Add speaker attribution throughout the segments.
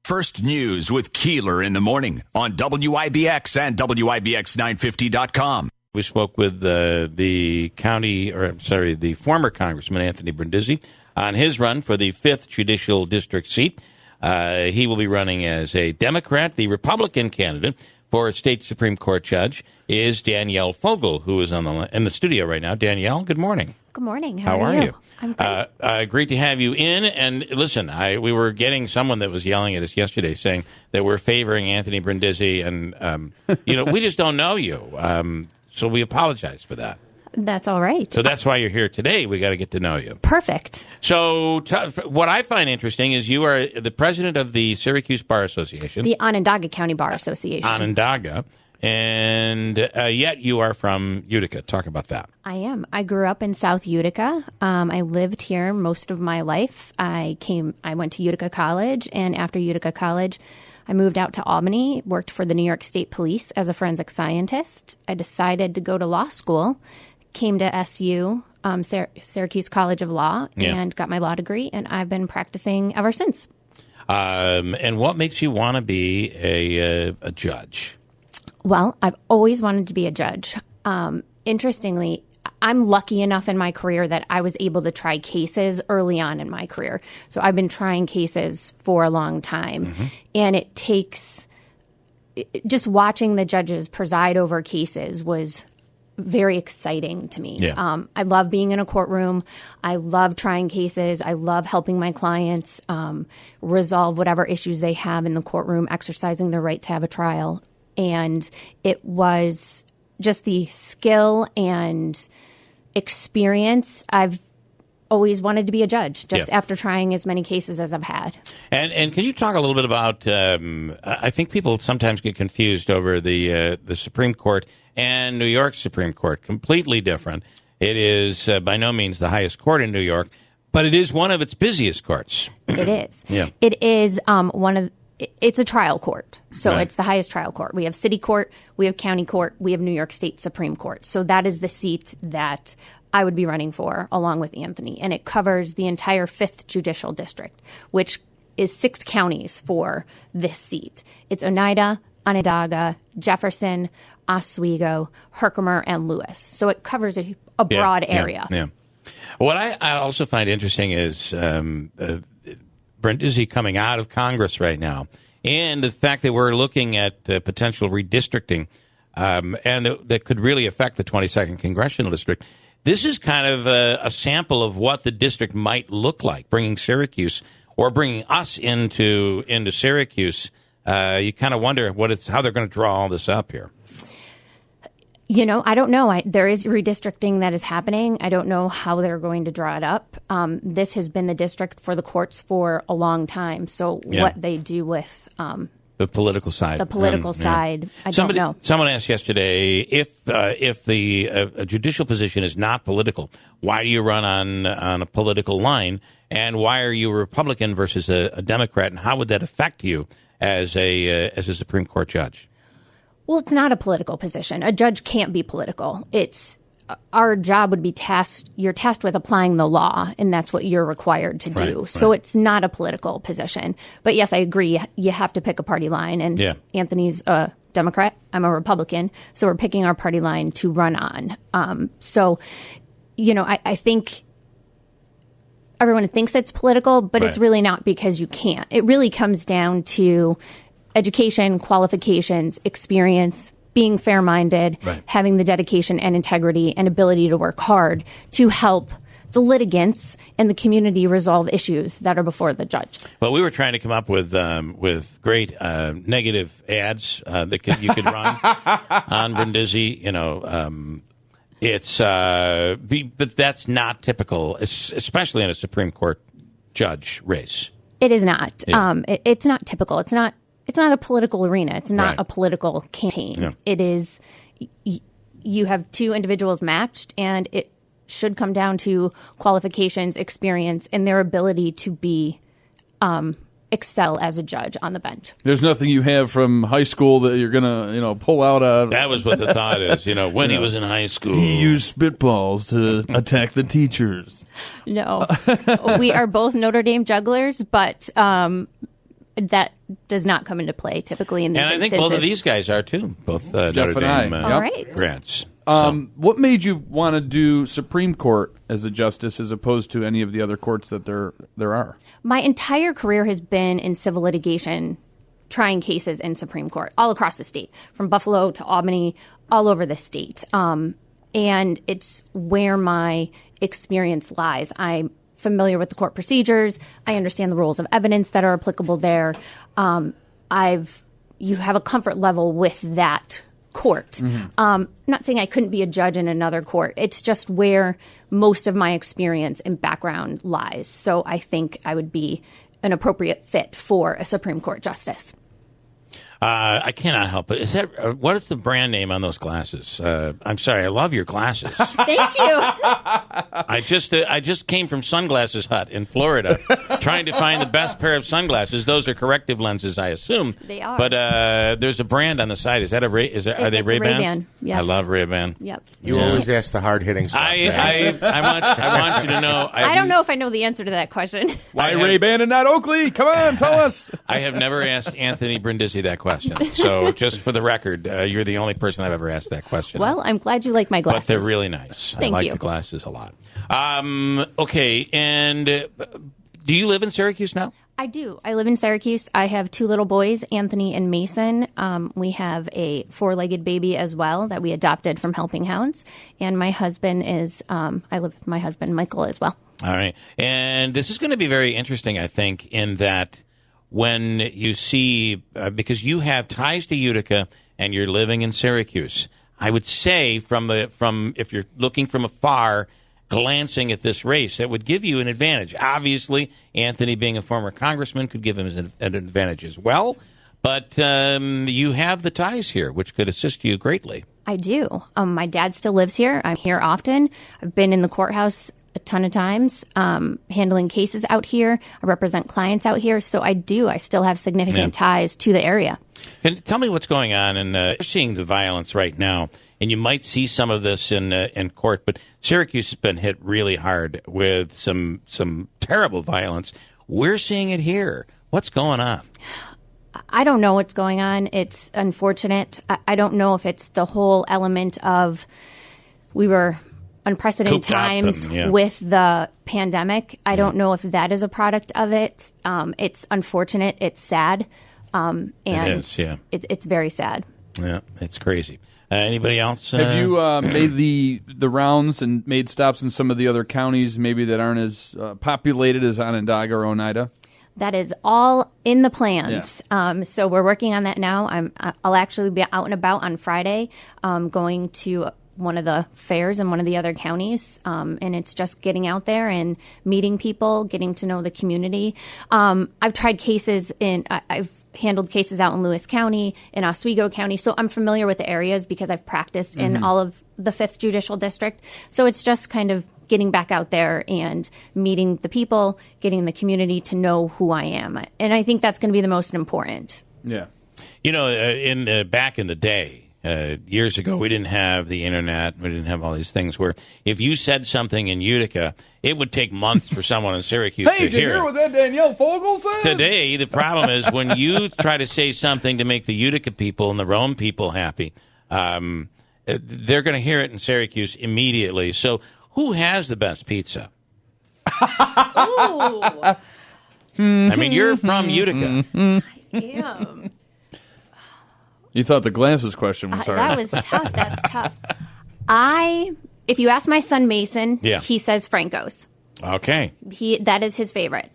Speaker 1: First News with Keeler in the morning on WIBX and WIBX950.com.
Speaker 2: We spoke with the former Congressman Anthony Brindisi on his run for the 5th Judicial District seat. He will be running as a Democrat. The Republican candidate for a state Supreme Court judge is Danielle Fogel, who is in the studio right now. Danielle, good morning.
Speaker 3: Good morning.
Speaker 2: How are you?
Speaker 3: I'm great.
Speaker 2: Great to have you in. And listen, we were getting someone that was yelling at us yesterday saying that we're favoring Anthony Brindisi, and we just don't know you. So we apologize for that.
Speaker 3: That's all right.
Speaker 2: So that's why you're here today. We got to get to know you.
Speaker 3: Perfect.
Speaker 2: So what I find interesting is you are the president of the Syracuse Bar Association.
Speaker 3: The Onondaga County Bar Association.
Speaker 2: Onondaga. And yet you are from Utica. Talk about that.
Speaker 3: I am. I grew up in South Utica. I lived here most of my life. I went to Utica College, and after Utica College, I moved out to Albany, worked for the New York State Police as a forensic scientist. I decided to go to law school, came to SU, Syracuse College of Law, and got my law degree, and I've been practicing ever since.
Speaker 2: And what makes you want to be a judge?
Speaker 3: Well, I've always wanted to be a judge. Interestingly, I'm lucky enough in my career that I was able to try cases early on in my career. So I've been trying cases for a long time. Mm-hmm. And it takes just watching the judges preside over cases was very exciting to me.
Speaker 2: Yeah.
Speaker 3: I love being in a courtroom. I love trying cases. I love helping my clients resolve whatever issues they have in the courtroom, exercising their right to have a trial. And it was just the skill and experience. I've always wanted to be a judge, just after trying as many cases as I've had.
Speaker 2: And can you talk a little bit about, I think people sometimes get confused over the Supreme Court and New York Supreme Court. Completely different. It is by no means the highest court in New York, but it is one of its busiest courts.
Speaker 3: It is.
Speaker 2: Yeah.
Speaker 3: It is it's a trial court. So It's the highest trial court. We have city court, we have county court, we have New York State Supreme Court. So that is the seat that I would be running for along with Anthony. And it covers the entire 5th Judicial District, which is 6 counties for this seat. It's Oneida, Onondaga, Jefferson, Oswego, Herkimer, and Lewis. So it covers a broad area.
Speaker 2: Yeah. What I also find interesting is Brindisi coming out of Congress right now, and the fact that we're looking at potential redistricting, and that could really affect the 22nd Congressional District. This is kind of a sample of what the district might look like, bringing Syracuse or bringing us into Syracuse. You kind of wonder how they're going to draw all this up here.
Speaker 3: I don't know. There is redistricting that is happening. I don't know how they're going to draw it up. This has been the district for the courts for a long time. So what they do with
Speaker 2: the political side,
Speaker 3: I don't know.
Speaker 2: Someone asked yesterday if the judicial position is not political, why do you run on a political line, and why are you a Republican versus a Democrat, and how would that affect you as a Supreme Court judge?
Speaker 3: Well, it's not a political position. A judge can't be political. Our job would be you're tasked with applying the law, and that's what you're required to do.
Speaker 2: Right.
Speaker 3: So it's not a political position. But yes, I agree. You have to pick a party line. And Anthony's a Democrat. I'm a Republican. So we're picking our party line to run on. I think everyone thinks it's political, but it's really not, because you can't. It really comes down to education, qualifications, experience, being fair-minded, having the dedication and integrity and ability to work hard to help the litigants and the community resolve issues that are before the judge.
Speaker 2: Well, we were trying to come up with great negative ads that you could run on Brindisi. But that's not typical, especially in a Supreme Court judge race.
Speaker 3: It is not. Yeah. It's not typical. It's not a political arena. It's not a political campaign. Yeah. It is, you have two individuals matched, and it should come down to qualifications, experience, and their ability to be excel as a judge on the bench.
Speaker 4: There's nothing you have from high school that you're going to, pull out of.
Speaker 2: That was what the thought is, when he was in high school.
Speaker 4: He used spitballs to attack the teachers.
Speaker 3: No. We are both Notre Dame jugglers, but that does not come into play typically in these
Speaker 2: And I think
Speaker 3: instances.
Speaker 2: both of these guys are, too. Both Notre
Speaker 4: and I.
Speaker 2: Dame
Speaker 3: All right.
Speaker 2: grads.
Speaker 4: What made you want to do Supreme Court as a justice as opposed to any of the other courts that there are?
Speaker 3: My entire career has been in civil litigation, trying cases in Supreme Court all across the state, from Buffalo to Albany, all over the state. And it's where my experience lies. I'm familiar with the court procedures. I understand the rules of evidence that are applicable there. You have a comfort level with that court. Not saying I couldn't be a judge in another court. It's just where most of my experience and background lies. So I think I would be an appropriate fit for a Supreme Court justice.
Speaker 2: I cannot help it. Is that what is the brand name on those glasses? I'm sorry, I love your glasses.
Speaker 3: Thank you.
Speaker 2: I just came from Sunglasses Hut in Florida, trying to find the best pair of sunglasses. Those are corrective lenses, I assume.
Speaker 3: They are.
Speaker 2: But there's a brand on the side. Is that are they
Speaker 3: It's
Speaker 2: Ray-Bans?
Speaker 3: Ray-Ban, yes.
Speaker 2: I love Ray-Ban.
Speaker 3: Yep.
Speaker 5: You always ask the hard-hitting stuff.
Speaker 2: I want you to know.
Speaker 3: I don't know if I know the answer to that question.
Speaker 4: Why Ray-Ban and not Oakley? Come on, tell us.
Speaker 2: I have never asked Anthony Brindisi that question. So just for the record, you're the only person I've ever asked that question.
Speaker 3: Well, I'm glad you like my glasses.
Speaker 2: But they're really nice.
Speaker 3: Thank
Speaker 2: I like
Speaker 3: you.
Speaker 2: the glasses a lot. Okay, and do you live in Syracuse now?
Speaker 3: I do. I live in Syracuse. I have two little boys, Anthony and Mason. We have a 4-legged baby as well that we adopted from Helping Hounds. And my husband is, I live with my husband, Michael, as well.
Speaker 2: All right. And this is going to be very interesting, I think, in that when you see, because you have ties to Utica and you're living in Syracuse, I would say from if you're looking from afar, glancing at this race, that would give you an advantage. Obviously, Anthony being a former congressman could give him an advantage as well. But you have the ties here, which could assist you greatly.
Speaker 3: I do. My dad still lives here. I'm here often. I've been in the courthouse a ton of times, handling cases out here. I represent clients out here. So I do. I still have significant ties to the area.
Speaker 2: Can tell me what's going on, and you're seeing the violence right now, and you might see some of this in court. But Syracuse has been hit really hard with some terrible violence. We're seeing it here. What's going on?
Speaker 3: I don't know what's going on. It's unfortunate. I don't know if it's the whole element of we were unprecedented times with the pandemic. I don't know if that is a product of it. It's unfortunate. It's sad. And
Speaker 2: it is, yeah.
Speaker 3: It's very sad.
Speaker 2: Yeah, it's crazy. Anybody else?
Speaker 4: Have you made the rounds and made stops in some of the other counties maybe that aren't as populated as Onondaga or Oneida?
Speaker 3: That is all in the plans. Yeah. So we're working on that now. I'll actually be out and about on Friday, going to one of the fairs in one of the other counties. And it's just getting out there and meeting people, getting to know the community. I've tried cases I've handled cases out in Lewis County, in Oswego County. So I'm familiar with the areas because I've practiced in all of the 5th Judicial District. So it's just kind of getting back out there and meeting the people, getting the community to know who I am. And I think that's going to be the most important.
Speaker 2: Yeah. You know, back in the day, years ago, we didn't have the internet. We didn't have all these things where if you said something in Utica, it would take months for someone in Syracuse to hear it.
Speaker 4: Hey, did you hear what that Danielle Fogel said?
Speaker 2: Today, the problem is when you try to say something to make the Utica people and the Rome people happy, they're going to hear it in Syracuse immediately. So who has the best pizza? I mean, you're from Utica.
Speaker 3: I am.
Speaker 4: You thought the glasses question was hard.
Speaker 3: That was tough. That's tough. If you ask my son Mason, he says Franco's.
Speaker 2: Okay.
Speaker 3: That is his favorite.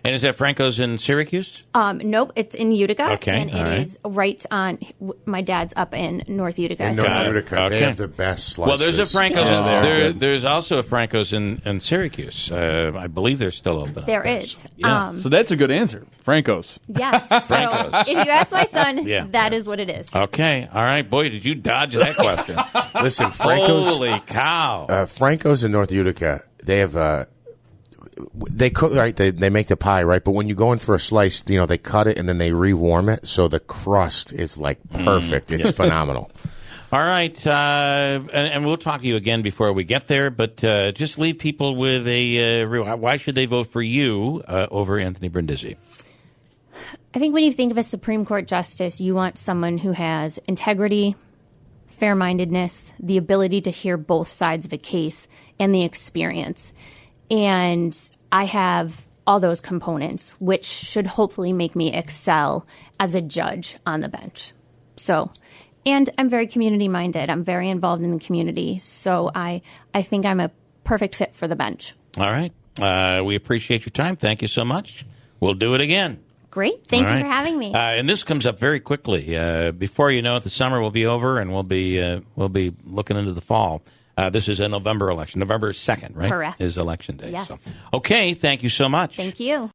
Speaker 2: And is that Franco's in Syracuse?
Speaker 3: Nope, it's in Utica.
Speaker 2: Okay,
Speaker 3: and it is right on. My dad's up in North Utica.
Speaker 5: In North Utica, they have the best slices.
Speaker 2: Well, there's a Franco's. There's also a Franco's in Syracuse. I believe they're still open.
Speaker 3: There is.
Speaker 2: Yeah.
Speaker 4: So that's a good answer. Franco's.
Speaker 3: Yes.
Speaker 2: Franco's.
Speaker 3: So if you ask my son, that is what it is.
Speaker 2: Okay. All right. Boy, did you dodge that question.
Speaker 5: Listen, Franco's.
Speaker 2: Holy cow.
Speaker 5: Franco's in North Utica, they have they cook, right? They make the pie, right? But when you go in for a slice, they cut it and then they rewarm it, so the crust is like perfect. It's phenomenal.
Speaker 2: All right, and we'll talk to you again before we get there. But just leave people with why should they vote for you over Anthony Brindisi?
Speaker 3: I think when you think of a Supreme Court justice, you want someone who has integrity, fair-mindedness, the ability to hear both sides of a case, and the experience. And I have all those components, which should hopefully make me excel as a judge on the bench. So, and I'm very community-minded. I'm very involved in the community. So I think I'm a perfect fit for the bench.
Speaker 2: All right. We appreciate your time. Thank you so much. We'll do it again.
Speaker 3: Great. Thank
Speaker 2: All
Speaker 3: you
Speaker 2: right.
Speaker 3: for having me.
Speaker 2: And this comes up very quickly. Before you know it, the summer will be over, and we'll be looking into the fall. This is a November election. November 2nd, right?
Speaker 3: Correct.
Speaker 2: Is election day.
Speaker 3: Yes.
Speaker 2: So. Okay. Thank you so much.
Speaker 3: Thank you.